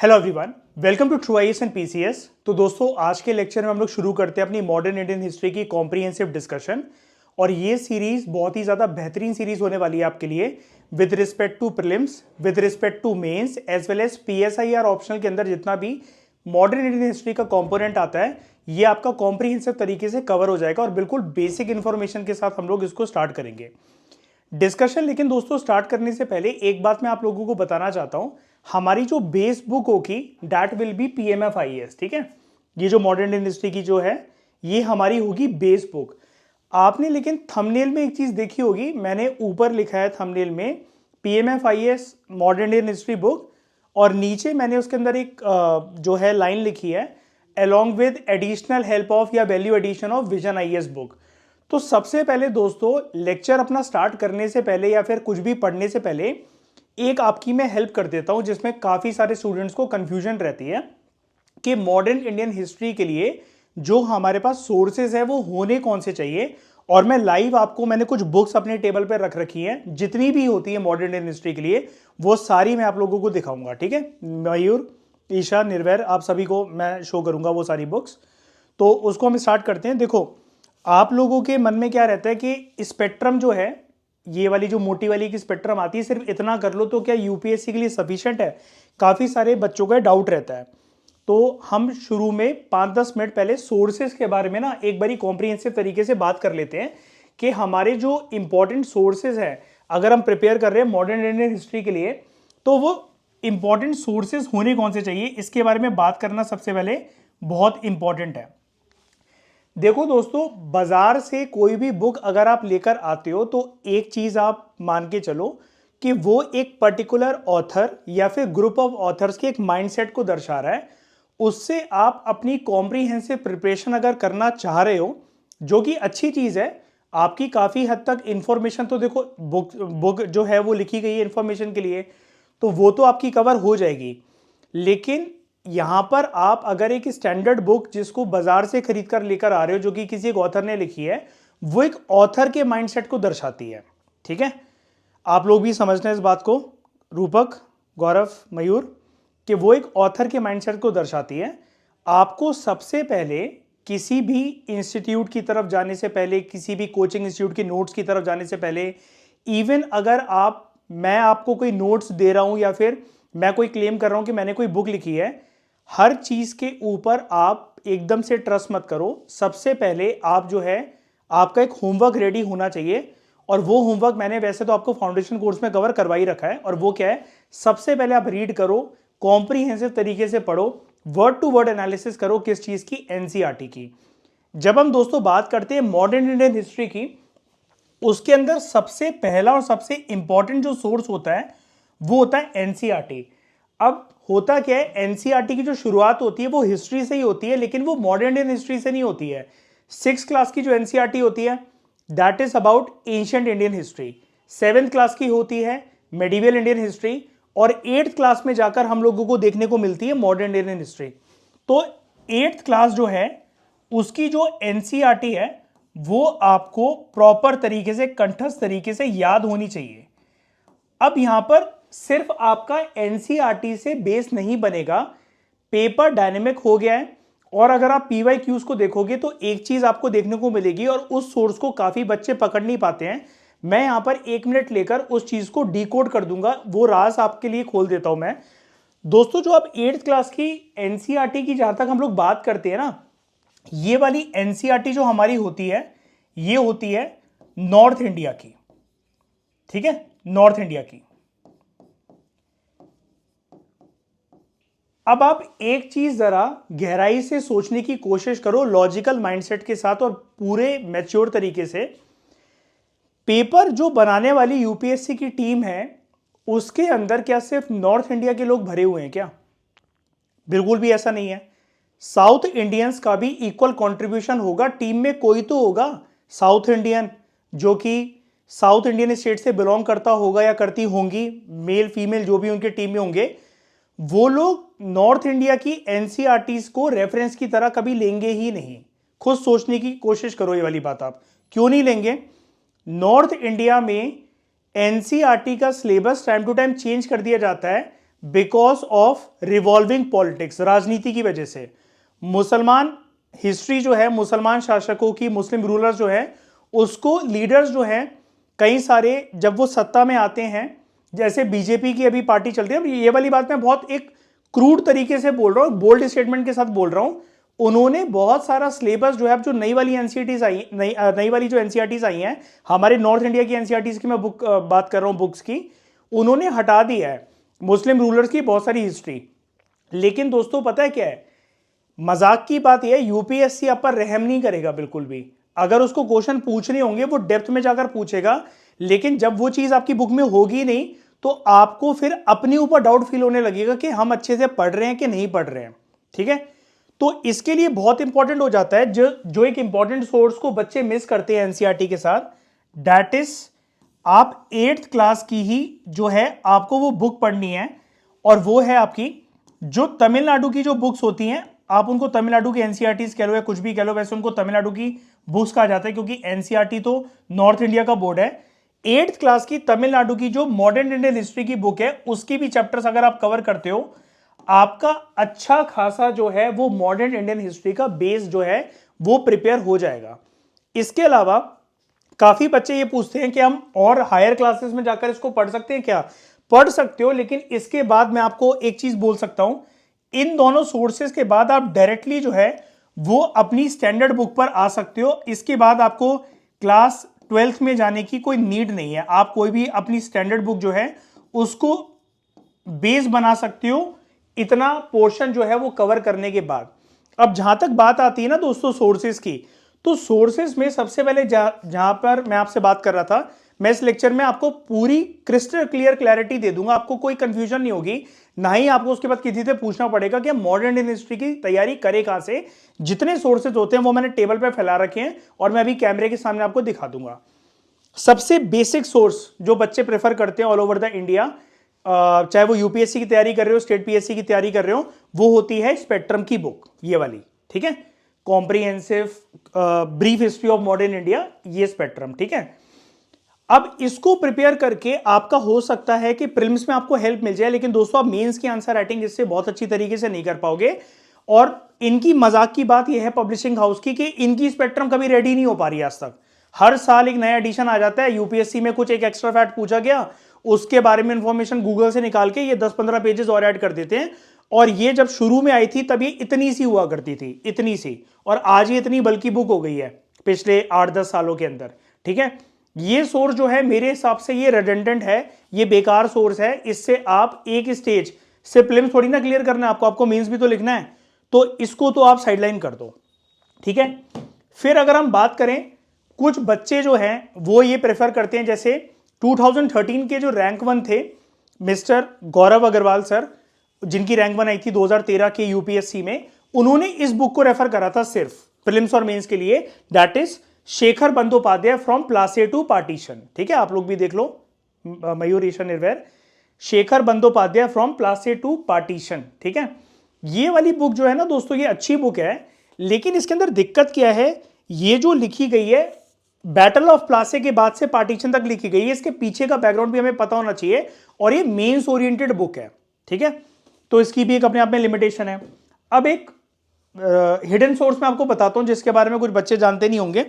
Hello everyone, welcome to true IAS and PCS. तो दोस्तों, आज के लेक्चर में हम लोग शुरू करते हैं अपनी मॉडर्न इंडियन हिस्ट्री की कॉम्प्रिहेंसिव डिस्कशन। और ये सीरीज बहुत ही ज़्यादा बेहतरीन सीरीज होने वाली है आपके लिए with respect to prelims, with respect to mains as well as PSIR optional के अंदर जितना भी मॉडर्न इंडियन हिस्ट्री का कॉम्पोनेंट आता है ये आपका कॉम्प्रिहेंसिव तरीके से कवर हो जाएगा और बिल्कुल बेसिक इन्फॉर्मेशन के साथ हम लोग इसको स्टार्ट करेंगे डिस्कशन। लेकिन दोस्तों, स्टार्ट करने से पहले एक बात मैं आप लोगों को बताना चाहता हूं, हमारी जो बेस बुक होगी दैट विल बी पीएमएफआईएएस। ठीक है, ये जो मॉडर्न इंडियन हिस्ट्री की जो है ये हमारी होगी बेस बुक। आपने लेकिन थंबनेल में एक चीज देखी होगी, मैंने ऊपर लिखा है थंबनेल में पीएमएफआईएएस मॉडर्न इंडियन हिस्ट्री बुक और नीचे मैंने उसके अंदर एक जो है लाइन लिखी है along with additional help of या value addition of vision IAS book. तो सबसे पहले दोस्तों, लेक्चर अपना स्टार्ट करने से पहले या फिर कुछ भी पढ़ने से पहले एक आपकी मैं हेल्प कर देता हूं जिसमें काफ़ी सारे स्टूडेंट्स को कंफ्यूजन रहती है कि मॉडर्न इंडियन हिस्ट्री के लिए जो हमारे पास सोर्सेज है वो होने कौन से चाहिए। और मैं लाइव आपको मैंने कुछ बुक्स अपने टेबल पर रख रखी हैं, जितनी भी होती है मॉडर्न इंडियन हिस्ट्री के लिए वो सारी मैं आप लोगों को दिखाऊंगा। ठीक है, मयूर, ईशा, निर्वैर, आप सभी को मैं शो करूंगा वो सारी बुक्स। तो उसको हम स्टार्ट करते हैं। देखो, आप लोगों के मन में क्या रहता है कि स्पेक्ट्रम जो है, ये वाली जो मोटी वाली की स्पेक्ट्रम आती है, सिर्फ इतना कर लो तो क्या यूपीएससी के लिए सफिशिएंट है? काफ़ी सारे बच्चों का डाउट रहता है। तो हम शुरू में 5-10 मिनट पहले सोर्सेज के बारे में ना एक बारी कॉम्प्रिहेंसिव तरीके से बात कर लेते हैं कि हमारे जो इंपॉर्टेंट सोर्सेज हैं, अगर हम प्रिपेयर कर रहे हैं मॉडर्न इंडियन हिस्ट्री के लिए तो वो इंपॉर्टेंट सोर्सेज होने कौन से चाहिए, इसके बारे में बात करना सबसे पहले बहुत इंपॉर्टेंट है। देखो दोस्तों, बाजार से कोई भी बुक अगर आप लेकर आते हो तो एक चीज आप मान के चलो कि वो एक पर्टिकुलर ऑथर या फिर ग्रुप ऑफ ऑथर्स के एक माइंडसेट को दर्शा रहा है। उससे आप अपनी कॉम्प्रिहेंसिव प्रिपरेशन अगर करना चाह रहे हो, जो कि अच्छी चीज है, आपकी काफी हद तक इंफॉर्मेशन तो देखो बुक जो है वो लिखी गई है इंफॉर्मेशन के लिए, तो वो तो आपकी कवर हो जाएगी। लेकिन यहां पर आप अगर एक स्टैंडर्ड बुक जिसको बाजार से खरीद कर लेकर आ रहे हो, जो कि किसी एक ऑथर ने लिखी है, वो एक ऑथर के माइंडसेट को दर्शाती है। ठीक है, आप लोग भी समझना इस बात को, रूपक, गौरव, मयूर, कि वो एक ऑथर के माइंडसेट को दर्शाती है। आपको सबसे पहले किसी भी इंस्टीट्यूट की तरफ जाने से पहले, किसी भी कोचिंग इंस्टीट्यूट की नोट्स की तरफ जाने से पहले, इवन अगर मैं आपको कोई नोट्स दे रहा हूं या फिर मैं कोई क्लेम कर रहा हूं कि मैंने कोई बुक लिखी है, हर चीज के ऊपर आप एकदम से ट्रस्ट मत करो। सबसे पहले आप जो है आपका एक होमवर्क रेडी होना चाहिए, और वो होमवर्क मैंने वैसे तो आपको फाउंडेशन कोर्स में कवर करवा ही रखा है। और वो क्या है, सबसे पहले आप रीड करो, कॉम्प्रिहेंसिव तरीके से पढ़ो, वर्ड टू वर्ड एनालिसिस करो किस चीज की, एनसीईआरटी की। जब हम दोस्तों बात करते हैं मॉडर्न इंडियन हिस्ट्री की, उसके अंदर सबसे पहला और सबसे इंपॉर्टेंट जो सोर्स होता है वो होता है एनसीईआरटी। अब होता क्या है, एनसीईआरटी की जो शुरुआत होती है वो हिस्ट्री से ही होती है, लेकिन वो मॉडर्न इंडियन हिस्ट्री से नहीं होती है। 6th क्लास की जो एनसीईआरटी होती है that is about ancient Indian history, 7th class की होती है मेडिवल इंडियन हिस्ट्री, और 8th क्लास में जाकर हम लोगों को देखने को मिलती है मॉडर्न इंडियन हिस्ट्री। तो 8th क्लास जो है उसकी जो एनसीईआरटी है वो आपको प्रॉपर तरीके से, कंठस्थ तरीके से याद होनी चाहिए। अब यहां पर सिर्फ आपका एनसीईआरटी से बेस नहीं बनेगा, पेपर डायनेमिक हो गया है। और अगर आप पीवाईक्यूज को देखोगे तो एक चीज आपको देखने को मिलेगी, और उस सोर्स को काफी बच्चे पकड़ नहीं पाते हैं। मैं यहां पर 1 मिनट लेकर उस चीज को डिकोड कर दूंगा, वो राज आपके लिए खोल देता हूं मैं। दोस्तों, जो आप 8th क्लास की एनसीईआरटी की जहां तक हम लोग बात करते हैं ना, ये वाली एनसीईआरटी जो हमारी होती है ये होती है नॉर्थ इंडिया की। ठीक है, नॉर्थ इंडिया की। अब आप एक चीज जरा गहराई से सोचने की कोशिश करो, लॉजिकल माइंडसेट के साथ और पूरे मैच्योर तरीके से। पेपर जो बनाने वाली यूपीएससी की टीम है उसके अंदर क्या सिर्फ नॉर्थ इंडिया के लोग भरे हुए हैं क्या? बिल्कुल भी ऐसा नहीं है। साउथ इंडियंस का भी इक्वल कंट्रीब्यूशन होगा, टीम में कोई तो होगा साउथ इंडियन जो कि साउथ इंडियन स्टेट से बिलोंग करता होगा या करती होंगी, मेल फीमेल जो भी उनके टीम में होंगे, वो लोग नॉर्थ इंडिया की एनसीईआरटीज को रेफरेंस की तरह कभी लेंगे ही नहीं। खुद सोचने की कोशिश करो ये वाली बात, आप क्यों नहीं लेंगे? नॉर्थ इंडिया में एनसीईआरटी का syllabus time to time change कर दिया जाता है, बिकॉज ऑफ रिवॉल्विंग पॉलिटिक्स, राजनीति की वजह से। मुसलमान हिस्ट्री जो है, मुसलमान शासकों की, मुस्लिम रूलर्स जो है, उसको लीडर्स जो है कई सारे, जब वो सत्ता में आते हैं, जैसे बीजेपी की अभी पार्टी चल रही है, ये वाली बात मैं बहुत एक क्रूड तरीके से बोल रहा हूं, बोल्ड स्टेटमेंट के साथ बोल रहा हूं, उन्होंने बहुत सारा सिलेबस जो है, अब जो नई वाली एनसीईआरटीज आई, नई वाली जो एनसीईआरटीज आई हैं, हमारे नॉर्थ इंडिया की एनसीईआरटीज की मैं बात कर रहा हूं, बुक्स की, उन्होंने हटा दिया है मुस्लिम रूलर्स की बहुत सारी हिस्ट्री। लेकिन दोस्तों पता है क्या है, मजाक की बात यह है, यूपीएससी आप पर रहम नहीं करेगा बिल्कुल भी। अगर उसको क्वेश्चन पूछने होंगे वो डेप्थ में जाकर पूछेगा, लेकिन जब वो चीज आपकी बुक में होगी नहीं तो आपको फिर अपने ऊपर डाउट फील होने लगेगा कि हम अच्छे से पढ़ रहे हैं कि नहीं पढ़ रहे हैं। ठीक है, तो इसके लिए बहुत इंपॉर्टेंट हो जाता है जो एक इंपॉर्टेंट सोर्स को बच्चे मिस करते हैं एनसीईआरटी के साथ, दैट इज आप 8th क्लास की ही जो है आपको वो बुक पढ़नी है, और वो है आपकी जो तमिलनाडु की जो बुक्स होती हैं, आप उनको तमिलनाडु की एनसीईआरटीज कह लो या कुछ भी कह लो, वैसे उनको तमिलनाडु की बुक्स कहा जाता है क्योंकि एनसीईआरटी तो नॉर्थ इंडिया का बोर्ड है। 8th क्लास की तमिलनाडु की जो मॉडर्न इंडियन हिस्ट्री की बुक है, उसकी भी चैप्टर्स अगर आप कवर करते हो, आपका अच्छा खासा जो है वो मॉडर्न इंडियन हिस्ट्री का बेस जो है वो प्रिपेयर हो जाएगा। इसके अलावा काफी बच्चे ये पूछते हैं कि हम और हायर क्लासेस में जाकर इसको पढ़ सकते हैं क्या? पढ़ सकते हो, लेकिन इसके बाद मैं आपको एक चीज बोल सकता हूं, इन दोनों सोर्सेस के बाद आप डायरेक्टली जो है वो अपनी स्टैंडर्ड बुक पर आ सकते हो। इसके बाद आपको क्लास 12th में जाने की कोई नीड नहीं है, आप कोई भी अपनी स्टैंडर्ड बुक जो है उसको बेस बना सकते हो, इतना पोर्शन जो है वो कवर करने के बाद। अब जहां तक बात आती है ना दोस्तों सोर्सेस की, तो सोर्सेस में सबसे पहले जहां पर मैं आपसे बात कर रहा था, मैं इस लेक्चर में आपको पूरी क्रिस्टल क्लियर क्लैरिटी दे दूंगा, आपको कोई कंफ्यूजन नहीं होगी, ना ही आपको उसके बाद किसी से पूछना पड़ेगा कि मॉडर्न इंडियन हिस्ट्री की तैयारी करे कहां से। जितने सोर्सेज होते हैं वो मैंने टेबल पर फैला रखे हैं और मैं अभी कैमरे के सामने आपको दिखा दूंगा। सबसे बेसिक सोर्स जो बच्चे प्रेफर करते हैं ऑल ओवर द इंडिया, चाहे वो यूपीएससी की तैयारी कर रहे हो, स्टेट पीएससी की तैयारी कर रहे हो, वो होती है स्पेक्ट्रम की बुक, ये वाली। ठीक है, comprehensive brief history of modern India, ये स्पेक्ट्रम। ठीक है, अब इसको प्रिपेयर करके आपका हो सकता है कि प्रीलिम्स में आपको हेल्प मिल जाए, लेकिन दोस्तों आप मेंस की आंसर राइटिंग इससे बहुत अच्छी तरीके से नहीं कर पाओगे। और इनकी मजाक की बात यह है पब्लिशिंग हाउस की कि इनकी स्पेक्ट्रम कभी रेडी नहीं हो पा रही आज तक। हर साल एक नया एडिशन आ जाता है, यूपीएससी में कुछ एक एक्स्ट्रा फैक्ट पूछा गया, उसके बारे में इंफॉर्मेशन गूगल से निकाल के ये 10-15 पेजेस और ऐड कर देते हैं। और ये जब शुरू में आई थी तब ये इतनी सी हुआ करती थी, इतनी सी, और आज ये इतनी बल्कि बुक हो गई है पिछले 8-10 सालों के अंदर। ठीक है, ये सोर्स जो है मेरे हिसाब से ये रेडंडेंट है, ये बेकार सोर्स है। इससे आप एक स्टेज से प्रीलिम्स थोड़ी ना क्लियर करना है आपको मेंस भी तो लिखना है, तो इसको तो आप साइडलाइन कर दो। ठीक है, फिर अगर हम बात करें, कुछ बच्चे जो हैं वो ये प्रेफर करते हैं, जैसे 2013 के जो रैंक 1 थे मिस्टर गौरव अग्रवाल सर, जिनकी रैंक 1 आई थी 2013 के यूपीएससी में, उन्होंने इस बुक को रेफर करा था सिर्फ प्रीलिम्स और मेंस के लिए, that is Shekhar Bandyopadhyay from Plassey to partition. ठीक है, आप लोग भी देख लो, Mayur Isha Nirvair, Shekhar Bandyopadhyay from Plassey to partition. ठीक है, ये वाली बुक जो है ना दोस्तों, ये अच्छी बुक है, लेकिन इसके अंदर दिक्कत क्या है, ये जो लिखी गई है बैटल ऑफ प्लासे के बाद से पार्टीशन तक लिखी गई है, इसके पीछे का बैकग्राउंड भी हमें पता होना चाहिए, और ये मेंस ओरिएंटेड बुक है। ठीक है, तो इसकी भी एक अपने आप में लिमिटेशन है। अब एक हिडन सोर्स मैं आपको बताता हूं जिसके बारे में कुछ बच्चे जानते नहीं होंगे,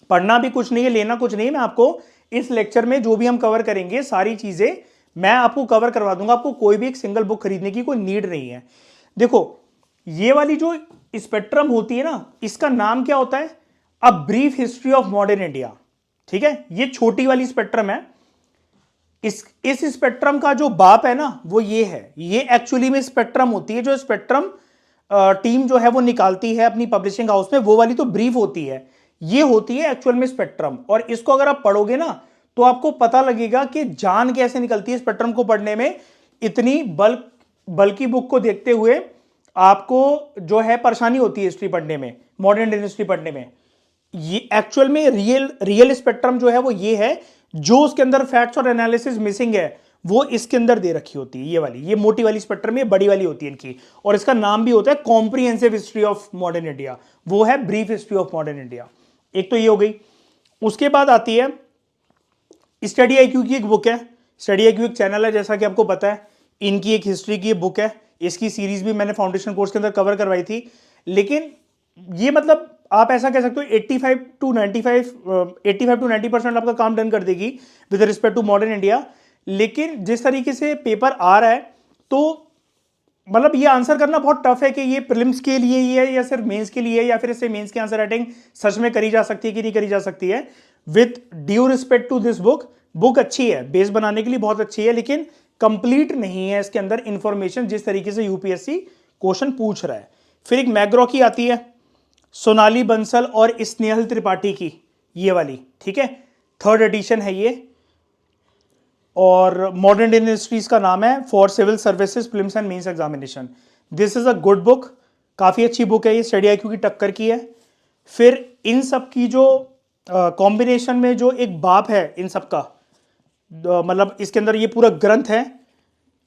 पढ़ना भी कुछ नहीं है, लेना कुछ नहीं है, मैं आपको इस लेक्चर में जो भी हम कवर करेंगे सारी चीजें मैं आपको कवर करवा दूंगा, आपको कोई भी एक सिंगल बुक खरीदने की कोई नीड नहीं है। देखो, ये वाली जो स्पेक्ट्रम होती है ना, इसका नाम क्या होता है, a brief history of modern India. ठीक है, ये छोटी वाली स्पेक्ट्रम है। इस स्पेक्ट्रम का जो बाप है ना वो ये है, ये एक्चुअली में स्पेक्ट्रम होती है, जो स्पेक्ट्रम टीम जो है वो निकालती है अपनी पब्लिशिंग हाउस में, वो वाली तो ब्रीफ होती है, ये होती है एक्चुअल में स्पेक्ट्रम। और इसको अगर आप पढ़ोगे ना तो आपको पता लगेगा कि जान कैसे निकलती है स्पेक्ट्रम को पढ़ने में। इतनी बल्कि बुक को देखते हुए आपको जो है परेशानी होती है हिस्ट्री पढ़ने में, मॉडर्न इंडियन हिस्ट्री पढ़ने में। ये एक्चुअल में रियल स्पेक्ट्रम जो है वो ये है, जो उसके अंदर फैक्ट्स और एनालिसिस मिसिंग है वो इसके अंदर दे रखी होती है। ये वाली, ये मोटी वाली स्पेक्ट्रम, ये बड़ी वाली होती है इनकी, और इसका नाम भी होता है comprehensive history of modern India, वो है brief history of modern India. एक तो ये हो गई। उसके बाद आती है स्टडी आईक्यू की एक बुक है, स्टडी आईक्यू एक चैनल है जैसा कि आपको पता है, इनकी एक हिस्ट्री की बुक है, इसकी सीरीज भी मैंने फाउंडेशन कोर्स के अंदर कवर करवाई थी। लेकिन ये मतलब आप ऐसा कह सकते हो 85 टू 90% आपका काम डन कर देगी with respect to modern India. लेकिन जिस तरीके से पेपर आ रहा है तो मतलब ये आंसर करना बहुत टफ है कि ये प्रीलिम्स के लिए ही है या सिर्फ मेंस के लिए है, या फिर इससे मेंस की आंसर राइटिंग सच में करी जा सकती है कि नहीं करी जा सकती है। With due respect to this book अच्छी है, बेस बनाने के लिए बहुत अच्छी है, लेकिन कंप्लीट नहीं है इसके अंदर इंफॉर्मेशन जिस तरीके से यूपीएससी क्वेश्चन पूछ रहा है। फिर एक मैग्रो की आती है, सोनाली बंसल और स्नेहल त्रिपाठी की, ये वाली, ठीक है, 3rd एडिशन है ये, और मॉडर्न इंडियन हिस्ट्रीज का नाम है for civil services prelims and mains examination. This is a good book, काफ़ी अच्छी बुक है ये, स्टडी आईक्यू की टक्कर की है। फिर इन सब की जो कॉम्बिनेशन में जो एक बाप है इन सब का, मतलब इसके अंदर ये पूरा ग्रंथ है,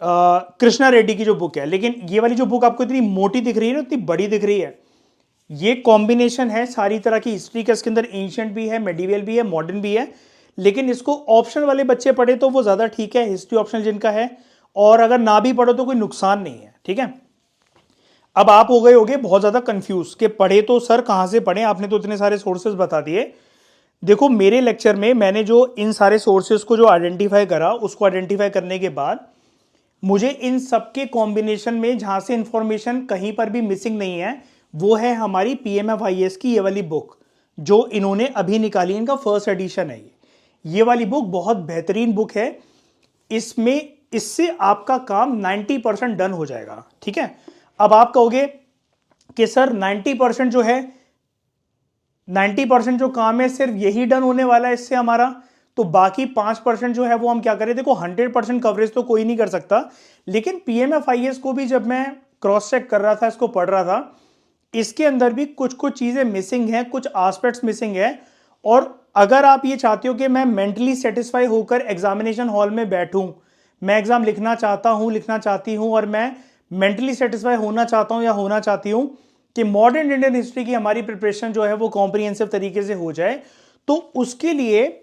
कृष्णा रेड्डी की जो बुक है। लेकिन ये वाली जो बुक आपको इतनी मोटी दिख रही है ना, इतनी बड़ी दिख रही है, ये कॉम्बिनेशन है सारी तरह की हिस्ट्री का। इसके अंदर एंशिएंट भी है, मेडिवल भी है, मॉडर्न भी है। लेकिन इसको ऑप्शन वाले बच्चे पढ़े तो वो ज़्यादा ठीक है, हिस्ट्री ऑप्शनल जिनका है, और अगर ना भी पढ़ो तो कोई नुकसान नहीं है, ठीक है। अब आप हो गए होगे बहुत ज़्यादा कंफ्यूज कि पढ़े तो सर कहाँ से पढ़े, आपने तो इतने सारे सोर्सेज बता दिए। देखो मेरे लेक्चर में मैंने जो इन सारे सोर्सेज को जो आइडेंटिफाई करा, उसको आइडेंटिफाई करने के बाद मुझे इन सबके कॉम्बिनेशन में जहाँ से इंफॉर्मेशन कहीं पर भी मिसिंग नहीं है, वो है हमारी PMFIS की ये वाली बुक जो इन्होंने अभी निकाली, इनका 1st एडिशन है ये वाली बुक बहुत बेहतरीन बुक है। इससे आपका काम 90% डन हो जाएगा, ठीक है। अब आप कहोगे कि सर 90% जो है, 90% जो काम है सिर्फ यही डन होने वाला है इससे हमारा, तो बाकी 5% जो है वो हम क्या करें। देखो 100% कवरेज तो कोई नहीं कर सकता, लेकिन PMFIS को भी जब मैं क्रॉस चेक कर रहा था, इसको पढ़ रहा था, इसके अंदर भी कुछ कुछ चीज़ें मिसिंग हैं, कुछ एस्पेक्ट्स मिसिंग है। और अगर आप ये चाहते हो कि मैं मेंटली सेटिस्फाई होकर एग्जामिनेशन हॉल में बैठूं, मैं एग्जाम लिखना चाहता हूं, लिखना चाहती हूं, और मैं मेंटली सेटिस्फाई होना चाहता हूं या होना चाहती हूं कि मॉडर्न इंडियन हिस्ट्री की हमारी प्रिपरेशन जो है वो कॉम्प्रिहेंसिव तरीके से हो जाए, तो उसके लिए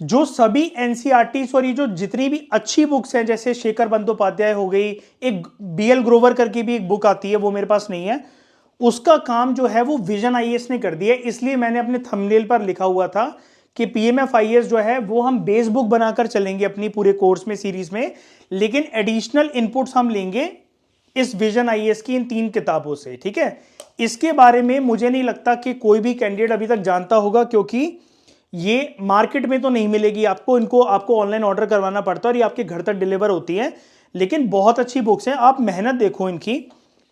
जो सभी एनसीईआरटी और ये जो जितनी भी अच्छी बुक्स हैं, जैसे शेखर बंदोपाध्याय हो गई, एक BL ग्रोवर करके भी एक बुक आती है, वो मेरे पास नहीं है, उसका काम जो है वो विजन आईएएस ने कर दिया है। इसलिए मैंने अपने थंबनेल पर लिखा हुआ था कि PMFIS जो है वो हम बेस बुक बनाकर चलेंगे अपनी पूरे कोर्स में, सीरीज में, लेकिन एडिशनल इनपुट्स हम लेंगे इस विजन आईएएस की इन 3 किताबों से, ठीक है। इसके बारे में मुझे नहीं लगता कि कोई भी कैंडिडेट अभी तक जानता होगा, क्योंकि ये मार्केट में तो नहीं मिलेगी आपको, इनको आपको ऑनलाइन ऑर्डर करवाना पड़ता है और ये आपके घर तक डिलीवर होती है। लेकिन बहुत अच्छी बुक्स हैं, आप मेहनत देखो इनकी।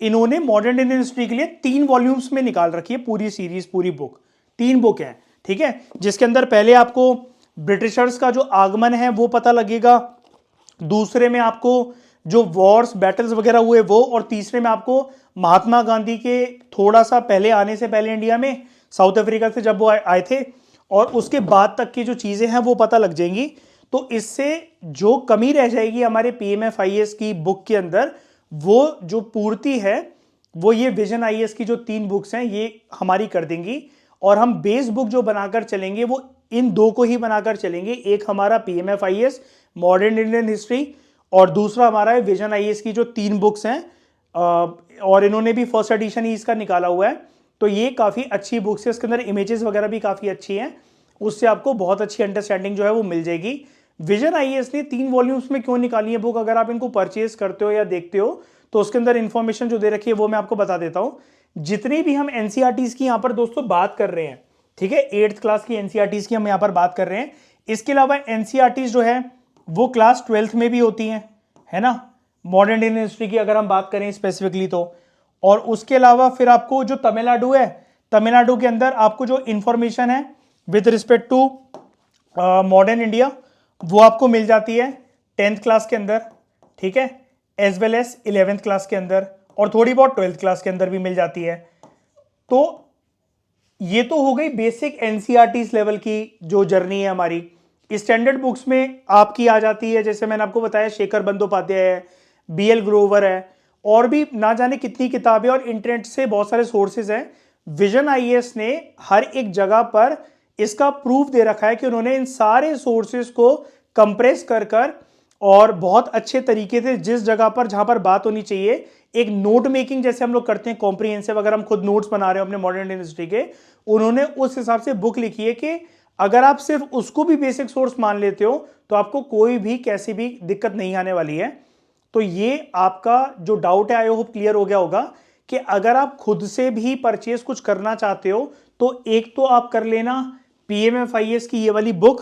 इन्होंने मॉडर्न इंडियन हिस्ट्री के लिए 3 वॉल्यूम्स में निकाल रखी है पूरी सीरीज, पूरी बुक, 3 बुक है, ठीक है। जिसके अंदर पहले आपको ब्रिटिशर्स का जो आगमन है वो पता लगेगा, दूसरे में आपको जो वॉर्स बैटल्स वगैरह हुए वो, और तीसरे में आपको महात्मा गांधी के थोड़ा सा पहले आने से पहले इंडिया में, साउथ अफ्रीका से जब वो आए थे, और उसके बाद तक की जो चीज़ें हैं वो पता लग जाएंगी। तो इससे जो कमी रह जाएगी हमारे PMFIS की बुक के अंदर, वो जो पूर्ति है वो ये विजन आईएएस की जो 3 बुक्स हैं ये हमारी कर देंगी। और हम बेस बुक जो बनाकर चलेंगे वो इन 2 को ही बनाकर चलेंगे, एक हमारा PMFIS मॉडर्न इंडियन हिस्ट्री, और दूसरा हमारा है विजन आईएएस की जो 3 बुक्स हैं, और इन्होंने भी 1st एडिशन ही इसका निकाला हुआ है। तो ये काफ़ी अच्छी बुक्स है, इसके अंदर इमेजेस वगैरह भी काफ़ी अच्छी हैं, उससे आपको बहुत अच्छी अंडरस्टैंडिंग जो है वो मिल जाएगी। विजन आईएएस ने 3 वॉल्यूम्स में क्यों निकाली है बुक, अगर आप इनको परचेज करते हो या देखते हो तो उसके अंदर इंफॉर्मेशन जो दे रखी है वो मैं आपको बता देता हूँ। जितनी भी हम एनसीईआरटीज की यहाँ पर दोस्तों बात कर रहे हैं, ठीक है, 8th क्लास की एनसीईआरटीज की हम यहाँ पर बात कर रहे हैं। इसके अलावा एनसीईआरटीज जो है वो क्लास 12th में भी होती हैं, है ना, मॉडर्न इंडियन हिस्ट्री की अगर हम बात करें स्पेसिफिकली तो। और उसके अलावा फिर आपको जो तमिलनाडु है, तमिलनाडु के अंदर आपको जो इंफॉर्मेशन है with respect to modern India वो आपको मिल जाती है 10th क्लास के अंदर, ठीक है, as well as 11th class के अंदर, और थोड़ी बहुत 12th क्लास के अंदर भी मिल जाती है। तो ये तो हो गई बेसिक एनसीईआरटीज लेवल की जो जर्नी है हमारी। स्टैंडर्ड बुक्स में आपकी आ जाती है, जैसे मैंने आपको बताया, शेखर बंदोपाध्याय है, BL ग्रोवर है, और भी ना जाने कितनी किताबें, और इंटरनेट से बहुत सारे सोर्सेज हैं। विजन आईएएस ने हर एक जगह पर इसका प्रूफ दे रखा है कि उन्होंने इन सारे सोर्सेज को कंप्रेस कर और बहुत अच्छे तरीके से जिस जगह पर जहां पर बात होनी चाहिए, एक नोट मेकिंग जैसे हम लोग करते हैं कॉम्प्रिहेंसिव, अगर हम खुद नोट्स बना रहे हो अपने मॉडर्न इंडियन हिस्ट्री के, उन्होंने उस हिसाब से बुक लिखी है कि अगर आप सिर्फ उसको भी बेसिक सोर्स मान लेते हो तो आपको कोई भी कैसी भी दिक्कत नहीं आने वाली है। तो ये आपका जो डाउट है आई होप क्लियर हो गया होगा कि अगर आप खुद से भी परचेज कुछ करना चाहते हो तो एक तो आप कर लेना पीएमएफआईएस की ये वाली बुक,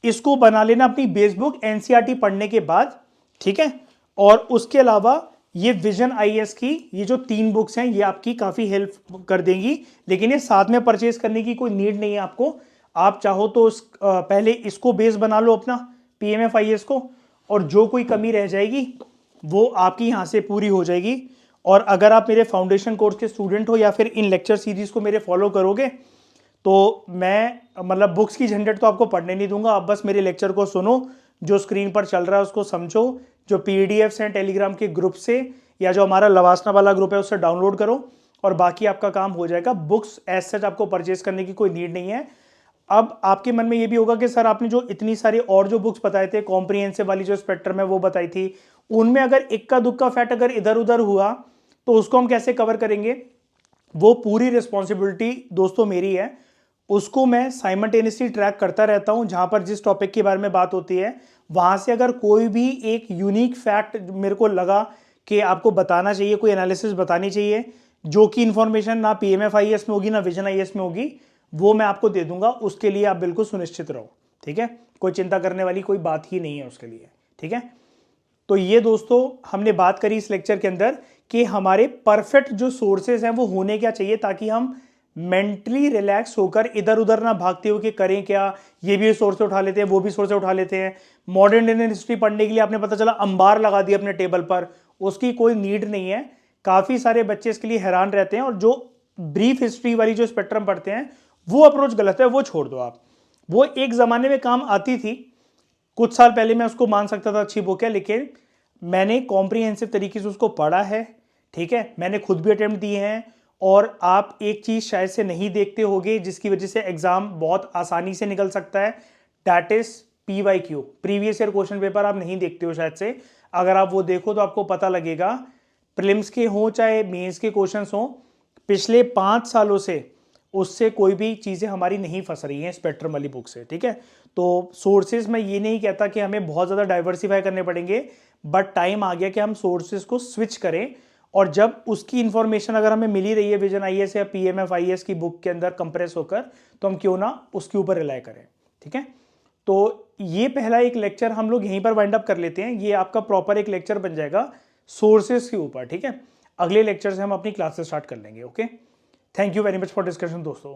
इसको बना लेना अपनी बेस बुक एनसीईआरटी पढ़ने के बाद, ठीक है। और उसके अलावा ये विजन आईएएस की ये जो 3 बुक्स हैं ये आपकी काफी हेल्प कर देंगी, लेकिन ये साथ में परचेज करने की कोई नीड नहीं है आपको। आप चाहो तो पहले इसको बेस बना लो अपना पीएमएफआईएस को, और जो कोई कमी रह जाएगी वो आपकी यहां से पूरी हो जाएगी। और अगर आप मेरे फाउंडेशन कोर्स के स्टूडेंट हो या फिर इन लेक्चर सीरीज को मेरे फॉलो करोगे तो मैं मतलब बुक्स की झंझट तो आपको पढ़ने नहीं दूंगा, आप बस मेरे लेक्चर को सुनो, जो स्क्रीन पर चल रहा है उसको समझो, जो पीडीएफ्स हैं टेलीग्राम के ग्रुप से या जो हमारा लवासना वाला ग्रुप है उससे डाउनलोड करो और बाकी आपका काम हो जाएगा। बुक्स एज सच आपको परचेज करने की कोई नीड नहीं है। अब आपके मन में ये भी होगा कि सर आपने जो इतनी सारी और जो बुक्स बताए थे कॉम्प्रिहेंसिव वाली जो स्पेक्ट्रम है वो बताई थी, उनमें अगर इक्का दुक्का फैक्ट अगर इधर उधर हुआ तो उसको हम कैसे कवर करेंगे? वो पूरी रिस्पॉन्सिबिलिटी दोस्तों मेरी है, उसको मैं साइमल्टेनियसली ट्रैक करता रहता हूं। जहां पर जिस टॉपिक के बारे में बात होती है वहां से अगर कोई भी एक यूनिक फैक्ट मेरे को लगा कि आपको बताना चाहिए, कोई एनालिसिस बतानी चाहिए जो कि इंफॉर्मेशन ना पीएमएफआईएस में होगी ना विजन आईएएस में होगी, वो मैं आपको दे दूंगा। उसके लिए आप बिल्कुल सुनिश्चित रहो, ठीक है। कोई चिंता करने वाली कोई बात ही नहीं है उसके लिए, ठीक है। तो ये दोस्तों हमने बात करी इस लेक्चर के अंदर कि हमारे परफेक्ट जो सोर्सेज हैं वो होने क्या चाहिए, ताकि हम मेंटली रिलैक्स होकर इधर उधर ना भागते हो कि करें क्या, ये भी सोर्स से उठा लेते हैं वो भी सोर्स से उठा लेते हैं। मॉडर्न इंडियन हिस्ट्री पढ़ने के लिए आपने पता चला अंबार लगा दिया अपने टेबल पर, उसकी कोई नीड नहीं है। काफी सारे बच्चे इसके लिए हैरान रहते हैं, और जो ब्रीफ हिस्ट्री वाली जो स्पेक्ट्रम पढ़ते हैं वो अप्रोच गलत है, वो छोड़ दो आप। वो एक जमाने में काम आती थी, कुछ साल पहले मैं उसको मान सकता था अच्छी बुक है, लेकिन मैंने कॉम्प्रिहेंसिव तरीके से उसको पढ़ा है, ठीक है। मैंने खुद भी अटेम्प्ट दिए हैं। और आप एक चीज शायद से नहीं देखते होगे जिसकी वजह से एग्जाम बहुत आसानी से निकल सकता है, that is PYQ, previous year question paper आप नहीं देखते हो शायद से। अगर आप वो देखो तो आपको पता लगेगा, प्रीलिम्स के हो चाहे मेंस के क्वेश्चंस हो, पिछले 5 सालों से उससे कोई भी चीजें हमारी नहीं फंस रही हैं स्पेक्ट्रम वाली बुक से, ठीक है। तो सोर्सेज में ये नहीं कहता कि हमें बहुत ज्यादा डाइवर्सिफाई करने पड़ेंगे, बट टाइम आ गया कि हम सोर्सेज को स्विच करें। और जब उसकी इंफॉर्मेशन अगर हमें मिली रही है विजन आईएएस या पीएमएफआईएस की बुक के अंदर कंप्रेस होकर, तो हम क्यों ना उसके ऊपर रिलाई करें, ठीक है। तो ये पहला एक लेक्चर हम लोग यहीं पर वाइंड अप कर लेते हैं, ये आपका प्रॉपर एक लेक्चर बन जाएगा सोर्सेज के ऊपर, ठीक है। अगले लेक्चर से हम अपनी क्लासेस स्टार्ट कर लेंगे। Okay, thank you very much for discussion दोस्तों।